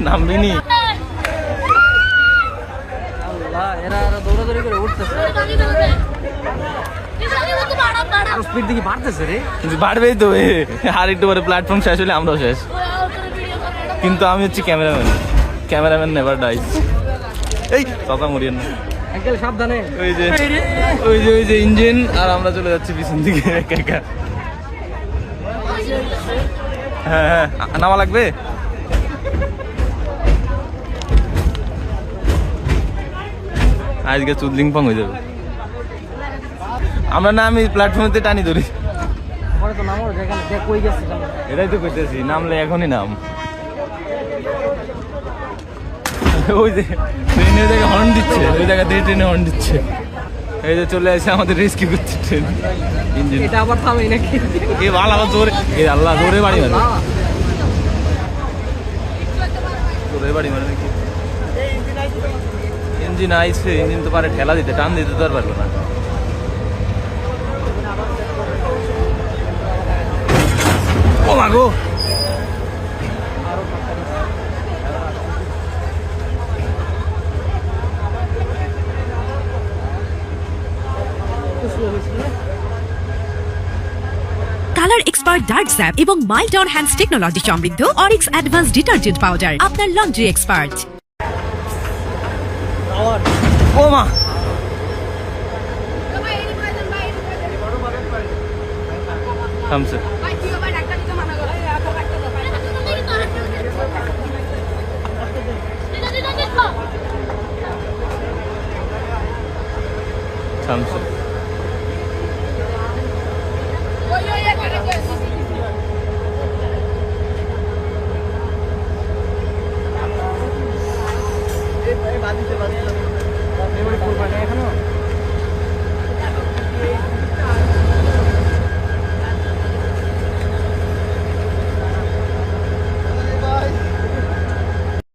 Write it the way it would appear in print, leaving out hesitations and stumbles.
নামবিনি। এরা দৌড়াদৌড়ি করে উঠতেছে, আর স্পিড দেখি বাড়তেছে রে। কিন্তু বাড়বেই তো, আর একটু পরে প্ল্যাটফর্ম শেষ হলে আমরাও শেষ। কিন্তু আমি হচ্ছি ক্যামেরাম্যান, ক্যামেরাম্যান নেভার ডাইস। এই কথা মরিয়েন না আঙ্কেল, সাবধানে। ওই যে ইঞ্জিন, আর আমরা চলে যাচ্ছি পিছন দিকে একা একা। হ্যাঁ, নামা লাগবে। আজকে চুদলিং পং হয়ে যাবে। আমরা না, আমি প্ল্যাটফর্মে টানি ধরি। এটাই তো কইতেছি, নামলে এখনই নাম। ওই যে ট্রেনের জায়গায় হর্ন দিচ্ছে, ওই জায়গা দিয়ে ট্রেনে হর্ন দিচ্ছে। এই যে চলে আসে আমাদের রেস্কিউ করছে ট্রেন। ইঞ্জিন এটা আবার থামে নাকি? এ ভালো, আবার জোরে, এ আল্লাহ জোরে বাড়ি মারে, জোরে বাড়ি মারে নাকি। ইঞ্জিন আইছে, ইঞ্জিন তো পারে ঠেলা দিতে, টান দিতে তো আর পারবে না। ও মা গো, কালার এক্সপার্ট ডার্ক স্যাপ এবং মাইল্ড অন হ্যান্ডস টেকনোলজি সমৃদ্ধ অরিক্স অ্যাডভান্স ডিটারজেন্ট পাউডার, আপনার লন্ড্রি এক্সপার্ট। ও মা, থামছে। থামছে। বাদিতে